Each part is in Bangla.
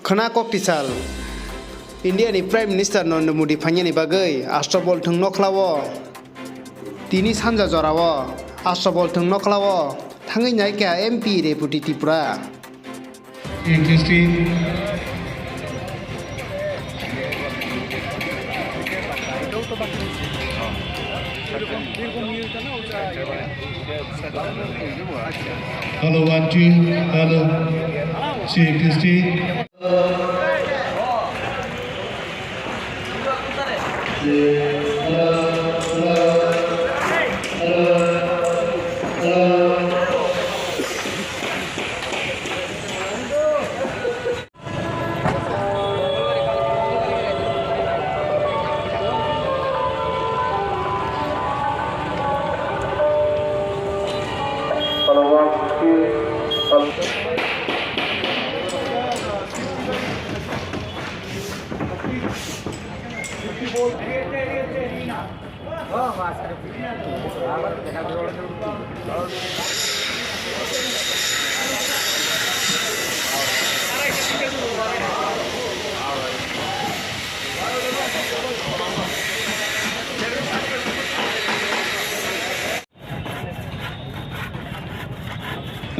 Khwna koktisal India ni Prime Minister Narendra Modi Phainani Bagwi Astabal Thwng Nokhlao Tini sanja jorao Astabal Thwng Nokhlao Thangwi Naikha MP Rebati Tripura Hello, 1, 2, hello. See, Christy.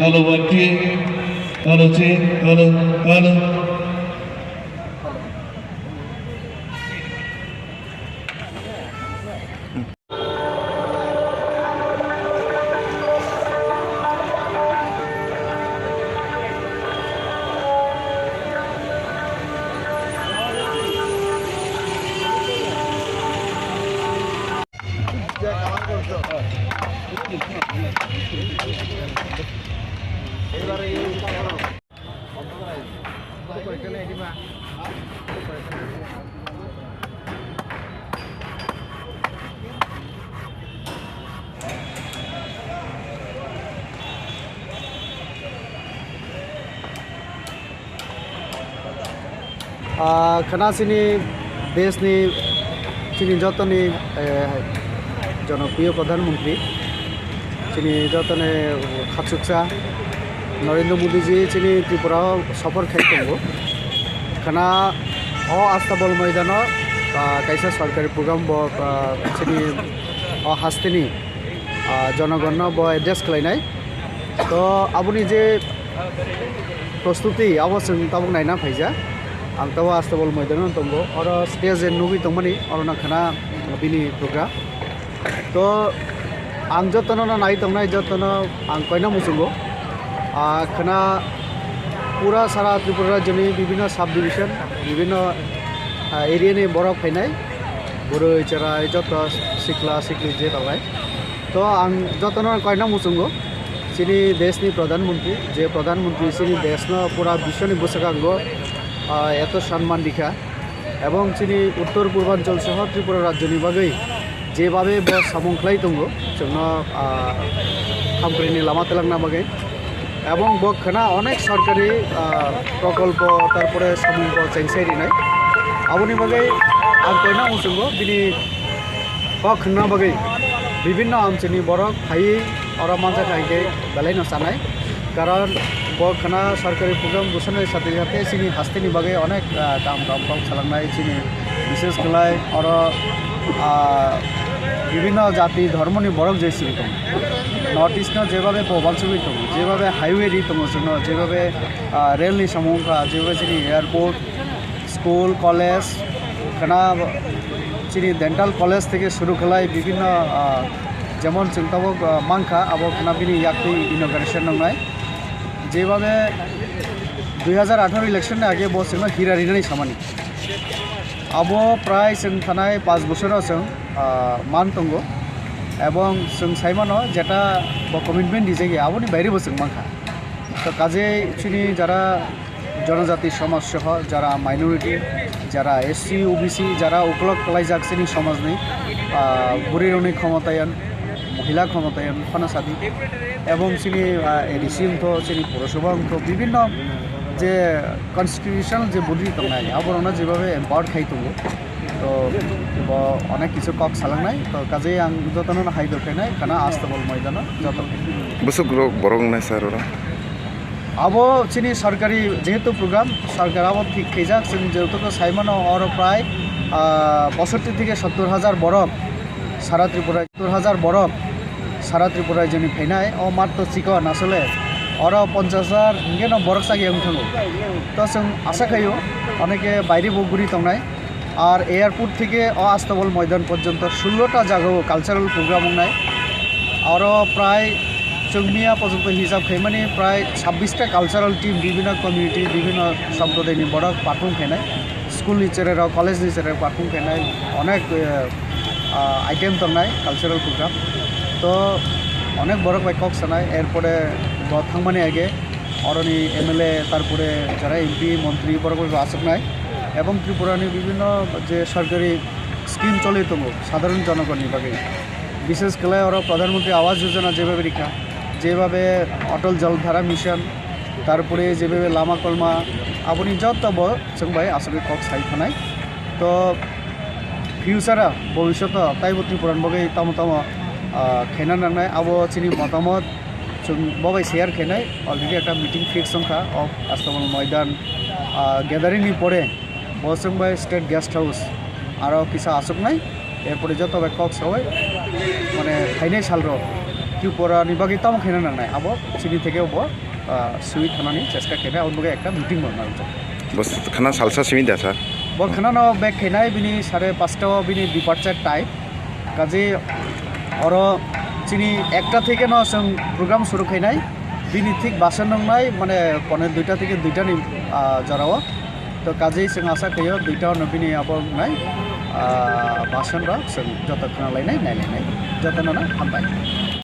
Hello, 1, 2, hello, 2, hello. Khwna sini desh ni sini joto ni জনপ্রিয় প্রধানমন্ত্রী তিনি যতনে খাচুকসা নরেন্দ্র মোদীজি তিনি ত্রিপুরা সফর খাইতঙ্গ খানা অ আস্তাবল ময়দান কাইসা সরকারি প্রোগ্রাম তিনি অ হাস্তিনি জনগণ এড্রেস খালাইনাই তো আপনি যে প্রস্তুতি আবশ্যক তাবক নাইনা ফাইজা आं तो आस्ताबल मैदान दंग और स्टेज नुबी दंमनि और खाना बिनि प्रोग्राम तो आं जतन नाई दंनाय जतन आं कयना मुसुंगो खाना पूरा सारा त्रिपुरा राज्यनि विभिन्न सब डिविजन विभिन्न एरिया नि बरफ फैनाय बुरै चराय जत सिखला सिखली जे दंनाय तो आं जतन कयना मुसुंगो सिनि देशनि प्रधानमंत्री जे प्रधानमंत्री सिनि देशनो पूरा विश्वनि बसगांगो এত সম্মান দীক্ষা এবং তিনি উত্তর পূর্বাঞ্চল সহ ত্রিপুরা রাজ্যনি বাগৈ যেভাবে সামংখ্লাই দङ जोंनो खामख्रिनि लामा तेलांना बागै এবং বকখানা অনেক সরকারি প্রকল্প তারপরে সামংখ চেংসাইরিনাই আবনি বাগৈ আं কয়ना मुसुंगो बिनि বকখানা বাগৈ বিভিন্ন অঞ্চলनि বরক হাই और मानसा खाइके बेलायनो सानाय कारण बकखाना सरकारी प्रग्राम घोषणा साथे साथे सिनि हास्तेनि बागै अनेक काम खालामनाय सिनि विशेष कलाय और विभिन्न जाति धर्मनि बरक जैसिबि दं नर्थ इस्टनो जेभाबे प्रभाबसुबि दं जेभाबे हाइवे रि दं जोंनो जेभाबे रेलनि समूहखा जेभाबे सिनि एयारपोर्ट स्कुल कलेज खाना सिनि डेंटल कलेज থেকে শুরু खालाय विभिन्न যেমন চিন্তাব মাংখা আবো খানা বিনি ইয়াকতি ইনগ্রেশন নংনাय যেভাবে 2018 ইলেকশন আগে বসেন হিরা রিনানি সামানি আবো প্রায় जों थानाय 5 বছরাव जों মান दङ এবং जों সাইমানো যেটা কমিটমেন্ট দিছে আবনি বাইরে বসেন মাংখা তো কাজে চিনি যারা জনজাতি সমাজ সহ যারা মাইনরিটি যারা এসসি ওবিসি যারা উপলক কলাইজাক চিনি সমাজ নেই বুড়িরনি ক্ষমতায়ন महिला क्षमतायन खनासादी एवं सिनी एडिसिम तो सिनी पौरसभा तो विभिन्न जे कन्स्टिट्यूशनल जे बडी दंनाय आबरना जेभाबे एम्पावर्ड खाइ दङ तो अनेक किछु कक सालांनाय तो काजे आं जतन हाइ दखायनाय खाना आस्ताबल मैदान जतन बसुक बरं नाय सार abo chini sarkari jehetu program sarkar abo ঠিক খেজাক जों যেহেতু সাইমানো আর প্রায় 65 থেকে 70,000 বরফ সারা ত্রিপুরায় 70,000 বরফ সারা ত্রিপুরায় যিনি ফেনায় ও মাত্র চিকন আসলে আর 50,000 হিংগেন বরফ সাগি থাকো তো जों আশা খাইও অনেকে বাইরে বগুড়ি তংনায় আর এয়ারপোর্ট থেকে আস্তাবল ময়দান পর্যন্ত 16টা জায়গাও কালচারাল প্রোগ্রাম নাই আরও প্রায় চংমিয়া পর্যন্ত হিসাব খাই মানে প্রায় 26টা কালচারাল টিম বিভিন্ন কমিউনিটি বিভিন্ন সম্প্রদায়নি বড় পারফর্ম খেনায় স্কুল নিচের কলেজ নিচের পারফর্ম খেনায় অনেক আইটেম তংনায় কালচারাল প্রোগ্রাম তো অনেক বড় বাইকক সানায় এরপরে থাংমানি আগে অরণি এমএলএ তারপরে যারা এমপি মন্ত্রী বড় বড় আসক নাই এবং ত্রিপুরানি বিভিন্ন যে সরকারি স্কিম চলে তবু সাধারণ জনগণের বাকি বিশেষ করে ওরা প্রধানমন্ত্রী আবাস যোজনা যেভাবে রেখা যেভাবে অটল জলধারা মিশন তারপরে যেভাবে লামা কলমা আপনি যতব जों बाय আসলে কক সাই থানায় তো ফিউচারা ভবিষ্যৎ তাইব ত্রিপুরান বগৈ তাম খেনা নাंनाय আবো চিনি মতামত जों ববাই শেয়ার খেনায় অলরেডি একটা মিটিং ফিক্স সংখ্যা অফ আস্তাবল ময়দান গ্যাদারিংনি পরে বসং বাই স্টেট গেস্ট হাউস আরও কিছু আসুক নাই এরপরে যত কক সবাই মানে খাইনাই সালর ত্রিপুরানি বাকি তাম খেনা নাंनाय আবো চিনি থেকে বো সুই থানানি চেষ্টা খেনা অন্যকে একটা মিটিং বানানো বস খানা সালসা সিমি দা স্যার বো খানা ন ব্যাগ খেনাই বিনি 5:30 বিনি ডিপার্চার টাইম কাজে আর চিনি একটা থেকে ন जों প্রোগ্রাম শুরু খাইনাই বিনি ঠিক বাসন নাंनाय মানে 2টা থেকে 2টা নি জরাও তো কাজেই जों আশা খাইও 2টা নবিনি আবো নাই বাসন রা जों যতক্ষণ লাইনাই নাইলাইনাই যতনা হামবাই